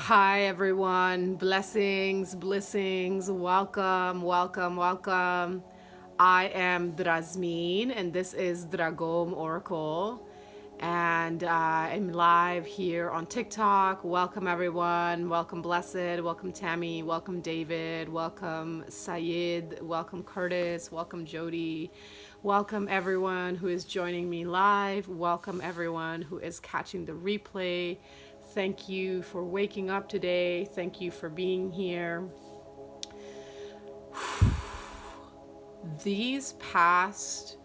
Hi everyone, blessings, welcome. I am Drasmin and this is Dragom Oracle, and I'm live here on TikTok. Welcome everyone, welcome Blessed, welcome Tammy, welcome David, welcome Sayed, welcome Curtis, welcome Jody. Welcome everyone who is joining me live. Welcome everyone who is catching the replay. Thank you for waking up today. Thank you for being here. These past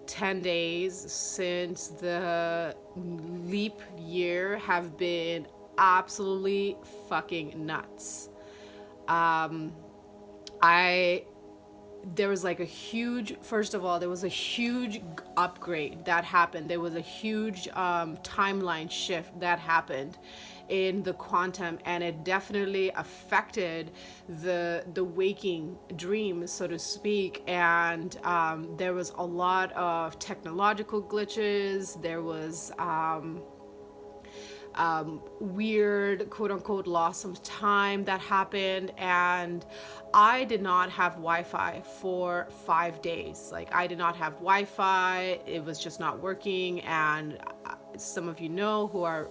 10 days since the leap year have been absolutely fucking nuts. I there was like a huge, first of all, there was a huge upgrade that happened. There was a huge timeline shift that happened in the quantum, and it definitely affected the waking dream, so to speak. And there was a lot of technological glitches. There was weird quote unquote loss of time that happened, and I did not have Wi-Fi for 5 days. Like, I did not have Wi-Fi. It was just not working. And some of you know who are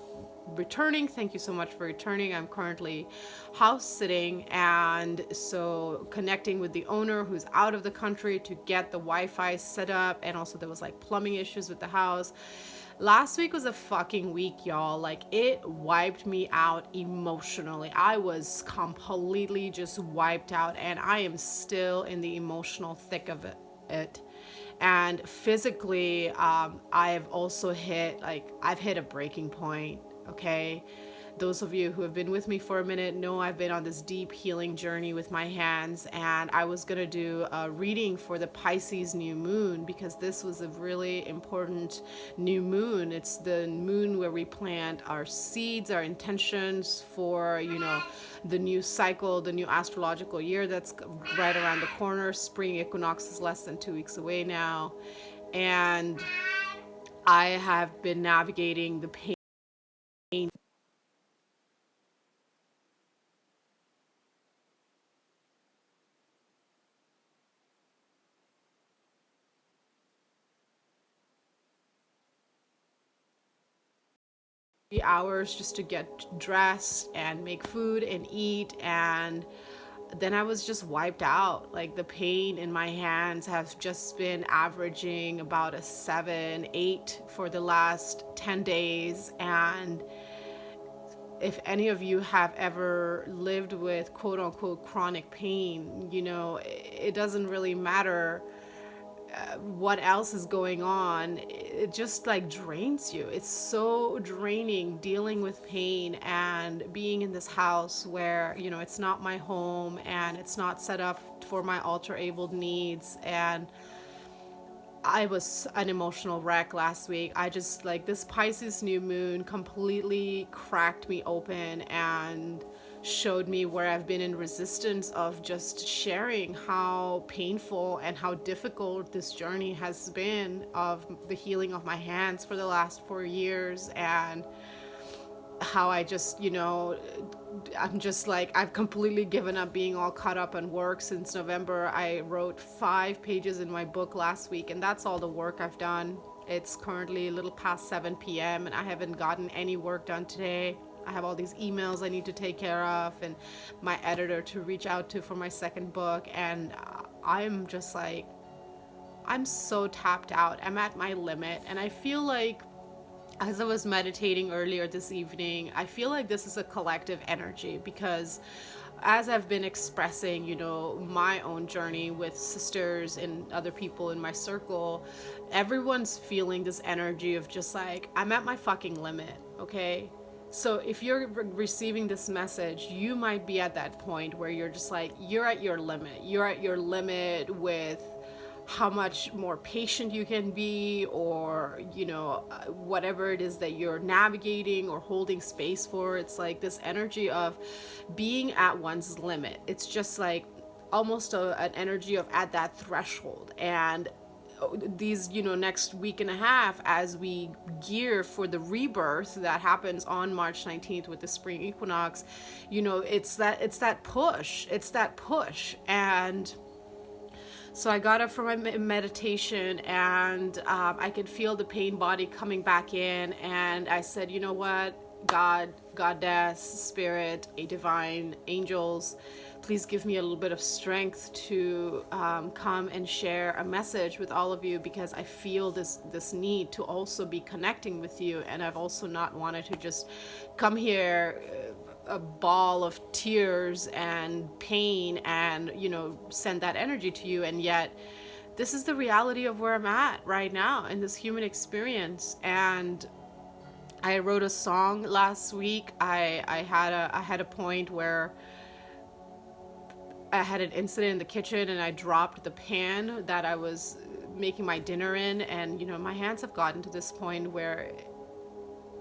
returning, thank you so much for returning. I'm currently house sitting, and so connecting with the owner who's out of the country to get the Wi-Fi set up. And also there was like plumbing issues with the house. Last week was a fucking week, y'all. Like, it wiped me out emotionally. I was completely just wiped out, and I am still in the emotional thick of it. And physically, I've also I've hit a breaking point, okay? Those of you who have been with me for a minute know I've been on this deep healing journey with my hands, and I was going to do a reading for the Pisces new moon because this was a really important new moon. It's the moon where we plant our seeds, our intentions for, the new cycle, the new astrological year that's right around the corner. Spring equinox is less than 2 weeks away now. And I have been navigating the pain hours just to get dressed and make food and eat, and then I was just wiped out. Like, the pain in my hands have just been averaging about a 7 8 for the last 10 days. And if any of you have ever lived with quote unquote chronic pain, it doesn't really matter what else is going on. It just like drains you. It's so draining dealing with pain and being in this house where it's not my home and it's not set up for my alter abled needs. And I was an emotional wreck last week. I just, like, this Pisces new moon completely cracked me open and showed me where I've been in resistance of just sharing how painful and how difficult this journey has been of the healing of my hands for the last 4 years. And how I just, I'm just like, I've completely given up being all caught up on work since November. I wrote 5 pages in my book last week, and that's all the work I've done. It's currently a little past 7 p.m., and I haven't gotten any work done today. I have all these emails I need to take care of, and my editor to reach out to for my second book. And I'm just like, I'm so tapped out. I'm at my limit, and I feel like, as I was meditating earlier this evening, I feel like this is a collective energy because as I've been expressing, my own journey with sisters and other people in my circle, everyone's feeling this energy of just like, I'm at my fucking limit, okay? So if you're receiving this message, you might be at that point where you're just like, you're at your limit. You're at your limit with how much more patient you can be, or whatever it is that you're navigating or holding space for. It's like this energy of being at one's limit. It's just like almost an energy of at that threshold. And these, next week and a half, as we gear for the rebirth that happens on March 19th with the spring equinox, it's that push. And so I got up from my meditation, and I could feel the pain body coming back in, and I said, you know what, God, Goddess, Spirit, a divine, angels, please give me a little bit of strength to come and share a message with all of you, because I feel this need to also be connecting with you, and I've also not wanted to just come here a ball of tears and pain and send that energy to you. And yet this is the reality of where I'm at right now in this human experience. And I wrote a song last week. I had a point where I had an incident in the kitchen, and I dropped the pan that I was making my dinner in, and my hands have gotten to this point where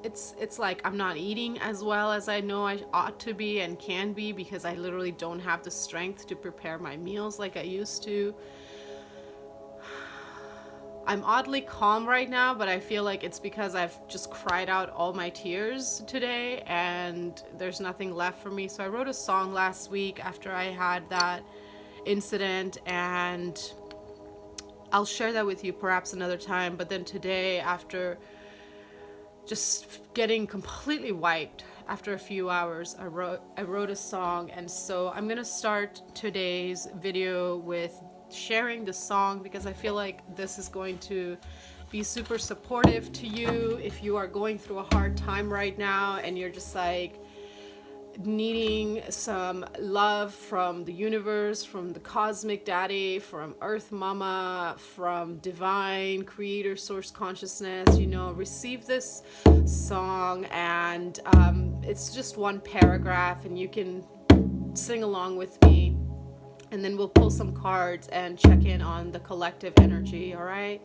it's like I'm not eating as well as I know I ought to be and can be, because I literally don't have the strength to prepare my meals like I used to. I'm oddly calm right now, but I feel like it's because I've just cried out all my tears today and there's nothing left for me. So I wrote a song last week after I had that incident, and I'll share that with you perhaps another time. But then today, after just getting completely wiped after a few hours, I wrote a song. And so I'm gonna start today's video with sharing the song, because I feel like this is going to be super supportive to you if you are going through a hard time right now and you're just like needing some love from the universe, from the cosmic daddy, from earth mama, from divine creator source consciousness. Receive this song, and it's just one paragraph, and you can sing along with me, and then we'll pull some cards and check in on the collective energy. All right.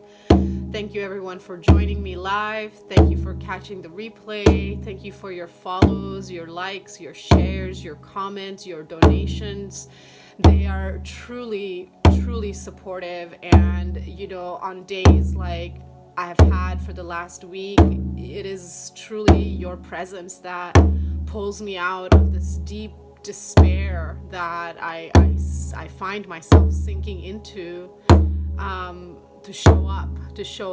Thank you everyone for joining me live. Thank you for catching the replay. Thank you for your follows, your likes, your shares, your comments, your donations. They are truly, truly supportive. And, on days like I have had for the last week, it is truly your presence that pulls me out of this deep despair that I find myself sinking into, to show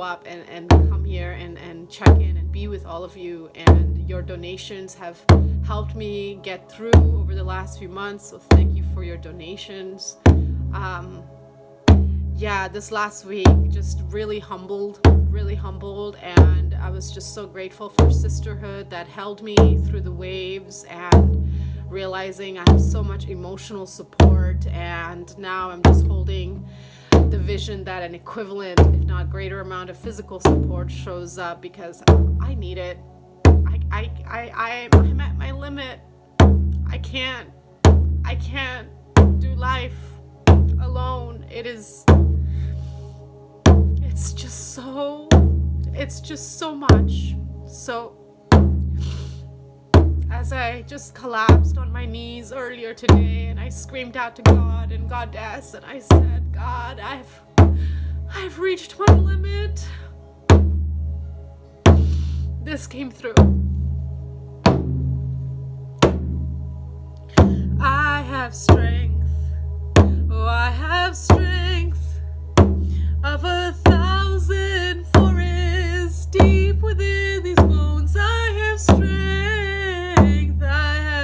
up and come here and check in and be with all of you. And your donations have helped me get through over the last few months, so thank you for your donations. This last week just really humbled, and I was just so grateful for sisterhood that held me through the waves, and realizing I have so much emotional support. And now I'm just holding the vision that an equivalent, if not greater amount of physical support shows up, because I need it. I'm at my limit. I can't do life alone. It's just so much. So as I just collapsed on my knees earlier today, and I screamed out to God and Goddess, and I said, God, I've reached my limit. This came through. I have strength. Oh, I have strength of 1,000 forests deep within these bones. I have strength.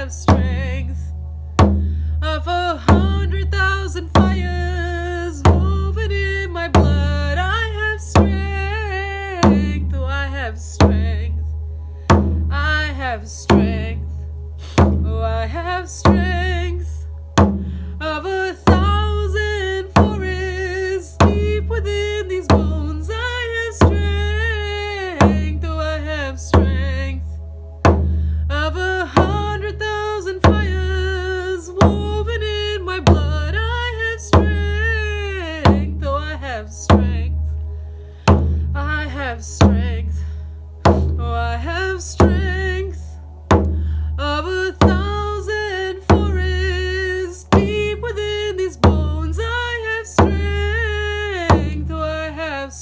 Strength of 100,000 fires moving in my blood. I have strength. Oh, I have strength. I have strength. Oh, I have strength of 1,000 forests deep within these bones. I have strength. Oh, I have strength of 100,000 fires woven in my blood. I have strength. Oh, I have strength. I have strength. Oh, I have strength of 1,000 forests deep within these bones. I have strength. Oh, I have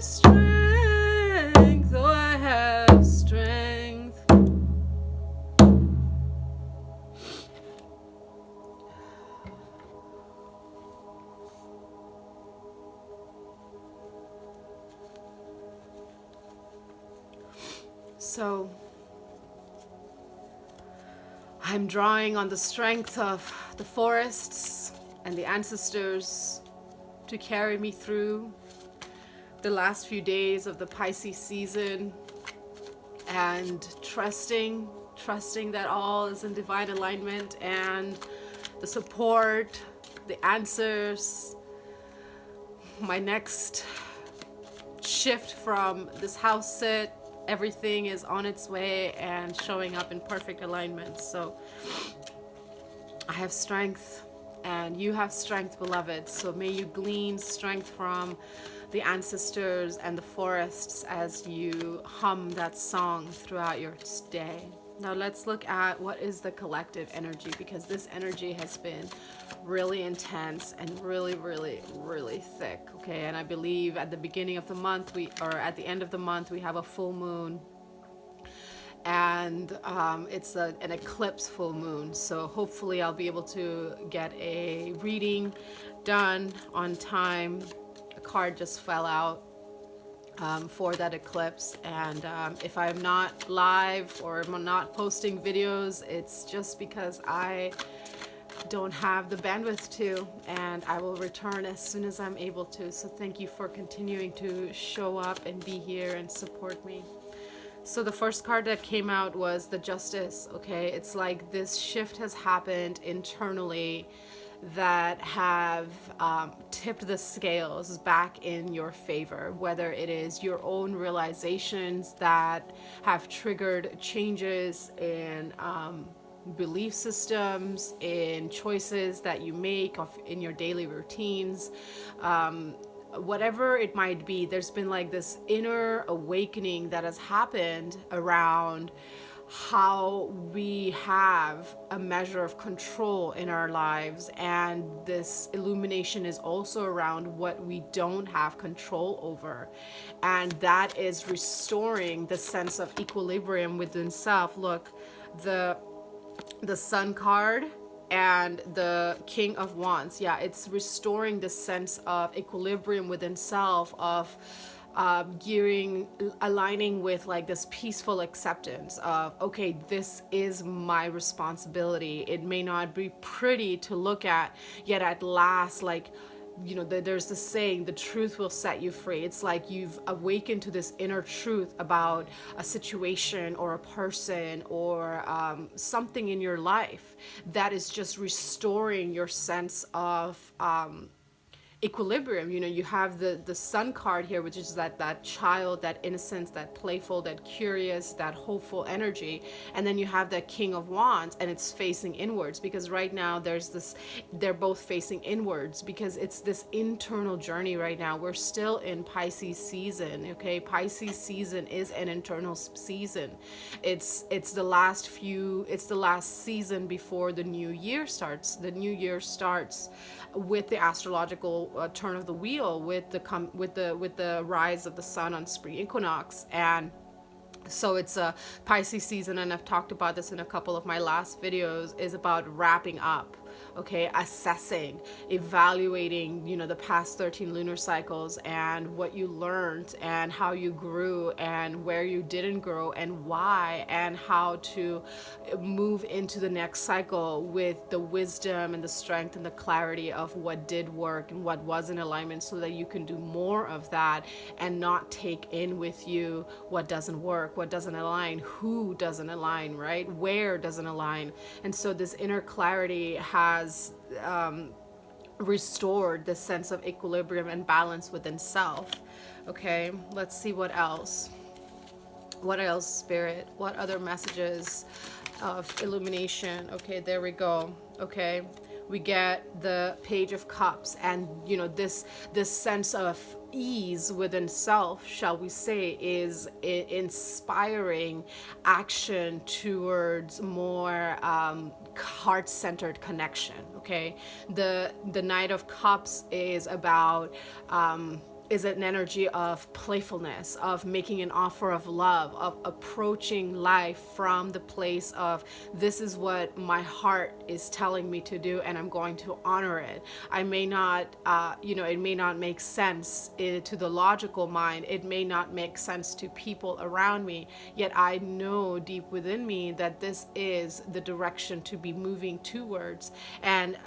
strength, oh, I have strength. So I'm drawing on the strength of the forests and the ancestors to carry me through the last few days of the Pisces season, and trusting that all is in divine alignment, and the support, the answers, my next shift from this house sit, everything is on its way and showing up in perfect alignment. So I have strength and you have strength, beloved. So may you glean strength from the ancestors and the forests as you hum that song throughout your day. Now let's look at what is the collective energy, because this energy has been really intense and really, really, really thick. Okay, and I believe at the beginning of the month, at the end of the month, we have a full moon, and it's an eclipse full moon. So hopefully I'll be able to get a reading done on time. A card just fell out for that eclipse, and if I'm not live or I'm not posting videos, it's just because I don't have the bandwidth to, and I will return as soon as I'm able to. So thank you for continuing to show up and be here and support me. So the first card that came out was the Justice. Okay, it's like this shift has happened internally that have tipped the scales back in your favor, whether it is your own realizations that have triggered changes in belief systems, in choices that you make in your daily routines, whatever it might be. There's been like this inner awakening that has happened around how we have a measure of control in our lives, and this illumination is also around what we don't have control over, and that is restoring the sense of equilibrium within self. Look, the Sun card and the King of Wands, yeah, it's restoring the sense of equilibrium within self, of aligning with like this peaceful acceptance of, okay, this is my responsibility. It may not be pretty to look at, yet at last, like, you know, there's the saying, the truth will set you free. It's like you've awakened to this inner truth about a situation or a person or something in your life that is just restoring your sense of equilibrium. You know, you have the Sun card here, which is that child, that innocence, that playful, that curious, that hopeful energy, and then you have that King of Wands, and it's facing inwards, because right now they're both facing inwards because it's this internal journey right now. We're still in Pisces season. Okay, Pisces season is an internal season. It's the last season before the new year starts. The new year starts with the astrological turn of the wheel, with the rise of the sun on spring equinox. And so it's a Pisces season, and I've talked about this in a couple of my last videos, is about wrapping up, okay, assessing, evaluating, you know, the past 13 lunar cycles and what you learned and how you grew and where you didn't grow and why, and how to move into the next cycle with the wisdom and the strength and the clarity of what did work and what was in alignment, so that you can do more of that and not take in with you what doesn't work, what doesn't align, who doesn't align, right? Where doesn't align. And so this inner clarity has restored the sense of equilibrium and balance within self. Okay, let's see what else. What else, Spirit? What other messages of illumination? Okay, there we go. Okay, we get the Page of Cups, and you know, this sense of ease within self, shall we say, is inspiring action towards more heart-centered connection. Okay, the Knight of Cups is about is an energy of playfulness, of making an offer of love, of approaching life from the place of, this is what my heart is telling me to do, and I'm going to honor it. I may not, it may not make sense to the logical mind. It may not make sense to people around me, yet I know deep within me that this is the direction to be moving towards. And,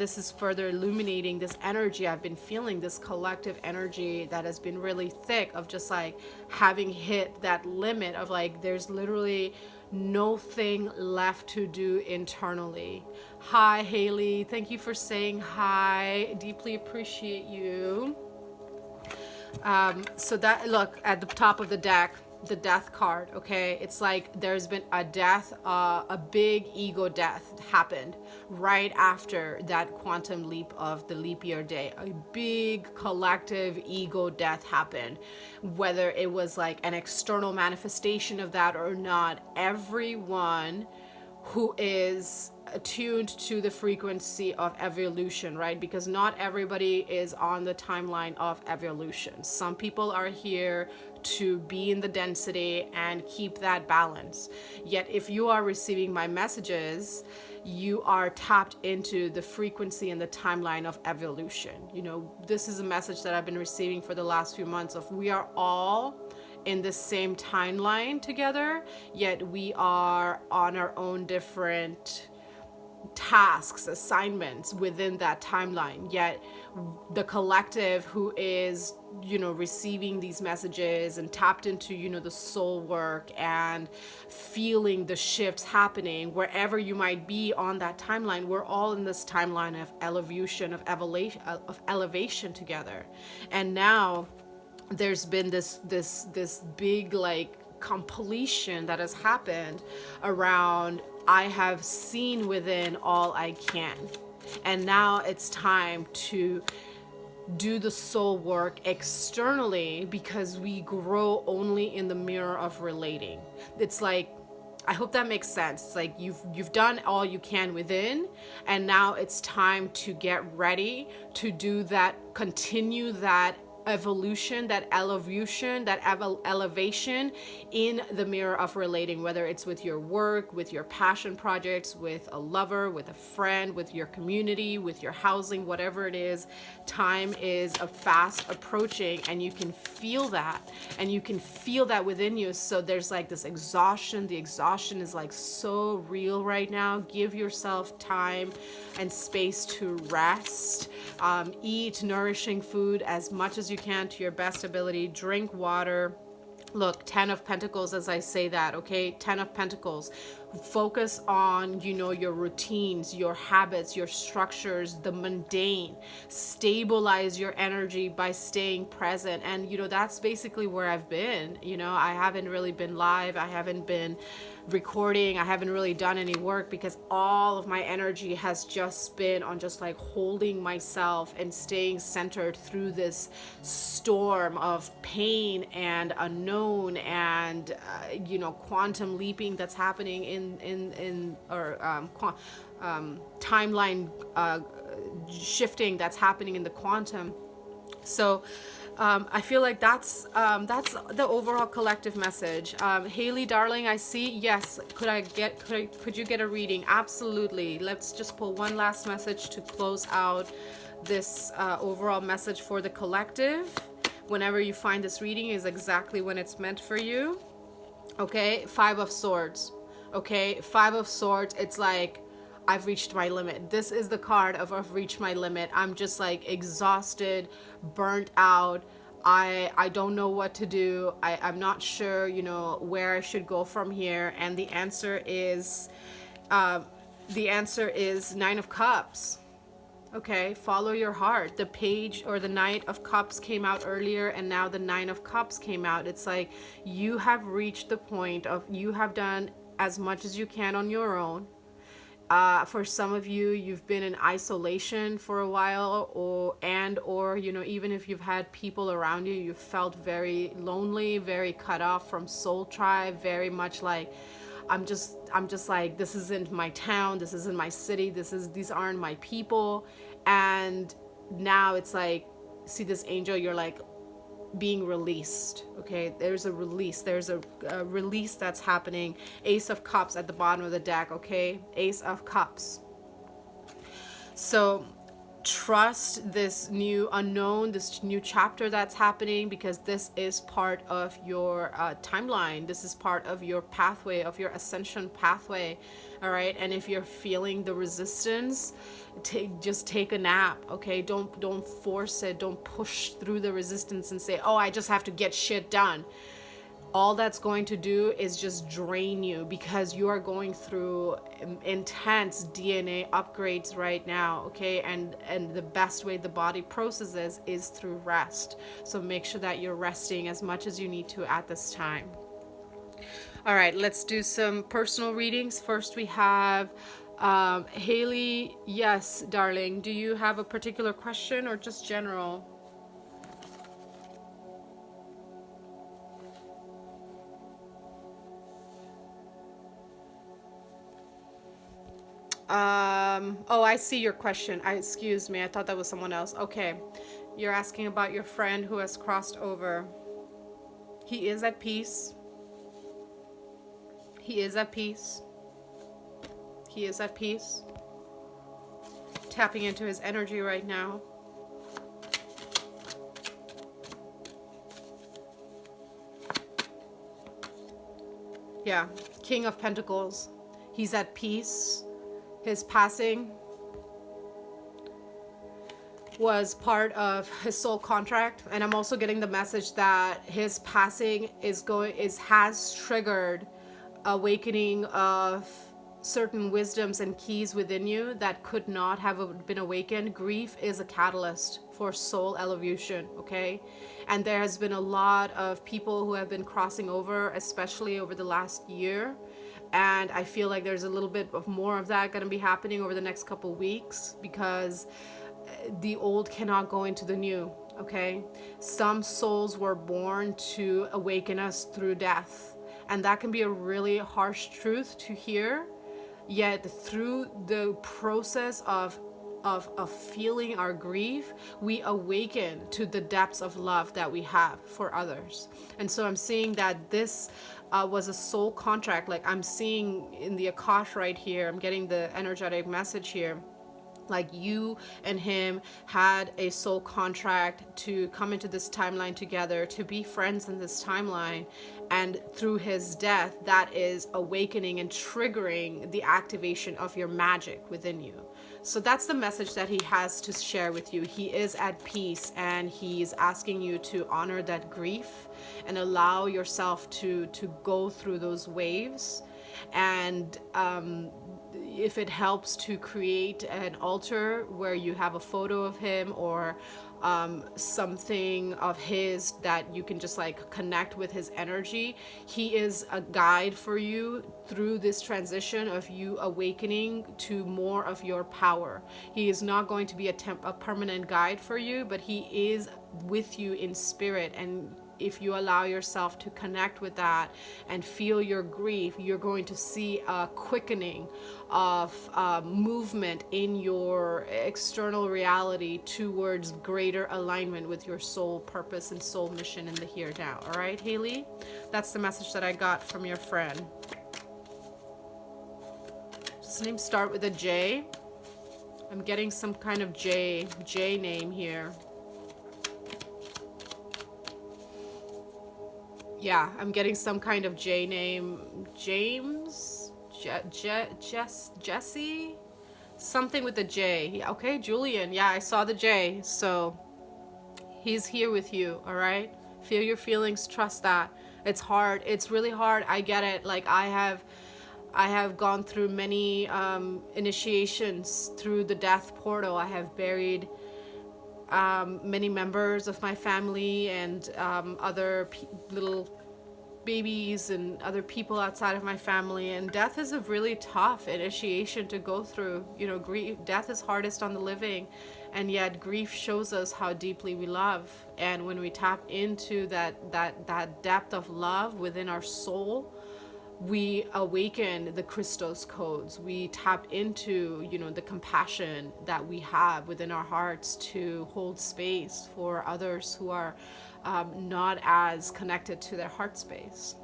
this is further illuminating this energy I've been feeling, this collective energy that has been really thick, of just like having hit that limit of like, there's literally nothing left to do internally. Hi, Haley. Thank you for saying hi. Deeply appreciate you. So that, look at the top of the deck, the death card. Okay, it's like there's been a death, a big ego death happened right after that quantum leap of the leap year day. A big collective ego death happened, whether it was like an external manifestation of that or not. Everyone who is attuned to the frequency of evolution, right? Because not everybody is on the timeline of evolution. Some people are here to be in the density and keep that balance. Yet if you are receiving my messages, you are tapped into the frequency and the timeline of evolution. This is a message that I've been receiving for the last few months of, we are all in the same timeline together, yet we are on our own different tasks, assignments within that timeline. Yet the collective who is, receiving these messages and tapped into, the soul work and feeling the shifts happening wherever you might be on that timeline, we're all in this timeline of evolution, of elevation together. And now there's been this big like completion that has happened around, I have seen within all I can, and now it's time to do the soul work externally, because we grow only in the mirror of relating. It's like, I hope that makes sense. It's like you've done all you can within, and now it's time to get ready to do that, continue that evolution, that elevation in the mirror of relating, whether it's with your work, with your passion projects, with a lover, with a friend, with your community, with your housing, whatever it is. Time is a fast approaching, and you can feel that, within you. So there's like this exhaustion. The exhaustion is like so real right now. Give yourself time and space to rest. Eat nourishing food as much as you can to your best ability. Drink water. Look, 10 of Pentacles as I say that, okay? 10 of Pentacles. Focus on, your routines, your habits, your structures, the mundane. Stabilize your energy by staying present. And, that's basically where I've been. I haven't really been live. I haven't been recording. I haven't really done any work, because all of my energy has just been on just like holding myself and staying centered through this storm of pain and unknown and quantum leaping that's happening timeline shifting that's happening in the quantum. So I feel like that's the overall collective message. Haley, darling, I see. Yes. Could you get a reading? Absolutely. Let's just pull one last message to close out this overall message for the collective. Whenever you find this reading is exactly when it's meant for you. Okay. 5 of Swords. Okay. 5 of Swords. It's like, I've reached my limit. This is the card of I've reached my limit. I'm just like exhausted, burnt out. I don't know what to do. I'm not sure, where I should go from here. And the answer is 9 of Cups. Okay, follow your heart. The Page or the Knight of Cups came out earlier, and now the 9 of Cups came out. It's like you have reached the point of you have done as much as you can on your own. For some of you, you've been in isolation for a while, or even if you've had people around you, you felt very lonely, very cut off from soul tribe, very much like, I'm just like, this isn't my town, this isn't my city, these aren't my people. And now it's like, see this angel, you're like, being released. Okay, there's a release. There's a release that's happening. Ace of Cups at the bottom of the deck. Okay, Ace of Cups. So trust this new unknown, this new chapter that's happening, because this is part of your timeline. This is part of your pathway, of your ascension pathway. All right, and if you're feeling the resistance, just take a nap. Okay, don't force it. Don't push through the resistance and say, oh, I just have to get shit done. All that's going to do is just drain you, because you are going through intense DNA upgrades right now. Okay, and the best way the body processes is through rest. So make sure that you're resting as much as you need to at this time. All right, let's do some personal readings. First we have Haley. Yes, darling, do you have a particular question or just general? Oh, I see your question. Excuse me, I thought that was someone else. Okay, you're asking about your friend who has crossed over. He is at peace. He is at peace. He is at peace. Tapping into his energy right now. Yeah, King of Pentacles. He's at peace. His passing was part of his soul contract, and I'm also getting the message that his passing has triggered awakening of certain wisdoms and keys within you that could not have been awakened. Grief is a catalyst for soul evolution, okay? And there has been a lot of people who have been crossing over, especially over the last year. And I feel like there's a little bit of more of that going to be happening over the next couple weeks, because the old cannot go into the new, okay? Some souls were born to awaken us through death. And that can be a really harsh truth to hear. Yet through the process of feeling our grief, we awaken to the depths of love that we have for others. And so I'm seeing that this was a soul contract. Like I'm seeing in the Akash right here, I'm getting the energetic message here. Like you and him had a soul contract to come into this timeline together, to be friends in this timeline. And through his death, that is awakening and triggering the activation of your magic within you. So that's the message that he has to share with you. He is at peace, and he's asking you to honor that grief and allow yourself to go through those waves. And if it helps to create an altar where you have a photo of him, or something of his that you can just like connect with his energy, he is a guide for you through this transition of you awakening to more of your power. He is not going to be a permanent guide for you, but he is with you in spirit. And if you allow yourself to connect with that and feel your grief, you're going to see a quickening of movement in your external reality towards greater alignment with your soul purpose and soul mission in the here now. All right, Haley? That's the message that I got from your friend. Does his name start with a J? I'm getting some kind of J name here. Yeah, I'm getting some kind of J name. James? Jesse? Something with a J. Okay, Julian. Yeah, I saw the J. So he's here with you, all right? Feel your feelings, trust that. It's hard. It's really hard. I get it. Like I have gone through many initiations through the death portal. I have buried many members of my family and other little babies and other people outside of my family, and death is a really tough initiation to go through. You know, death is hardest on the living, and yet grief shows us how deeply we love. And when we tap into that depth of love within our soul, we awaken the Christos codes. We tap into, the compassion that we have within our hearts to hold space for others who are not as connected to their heart space.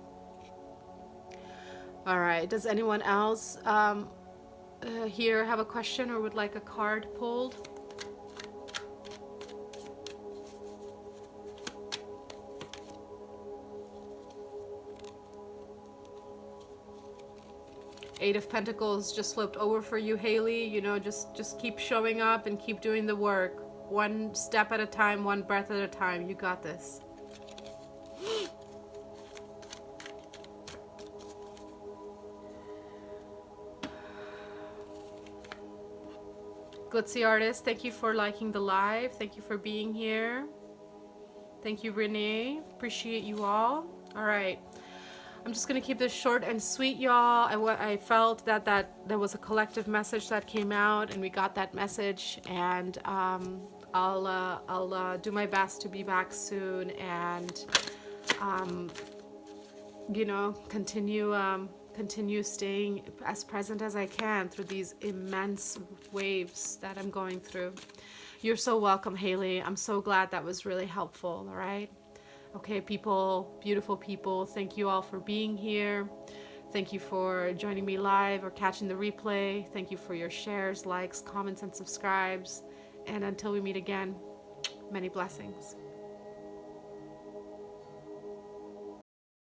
All right. Does anyone else here have a question or would like a card pulled? Eight of Pentacles just flipped over for you, Haley. Just keep showing up and keep doing the work. One step at a time, one breath at a time. You got this. Glitzy Artist, thank you for liking the live. Thank you for being here. Thank you, Renee. Appreciate you all. All right. I'm just going to keep this short and sweet, y'all. I felt that there was a collective message that came out, and we got that message. And I'll do my best to be back soon and, continue staying as present as I can through these immense waves that I'm going through. You're so welcome, Haley. I'm so glad that was really helpful. All right. Okay, people, beautiful people, thank you all for being here. Thank you for joining me live or catching the replay. Thank you for your shares, likes, comments, and subscribes. And until we meet again, many blessings.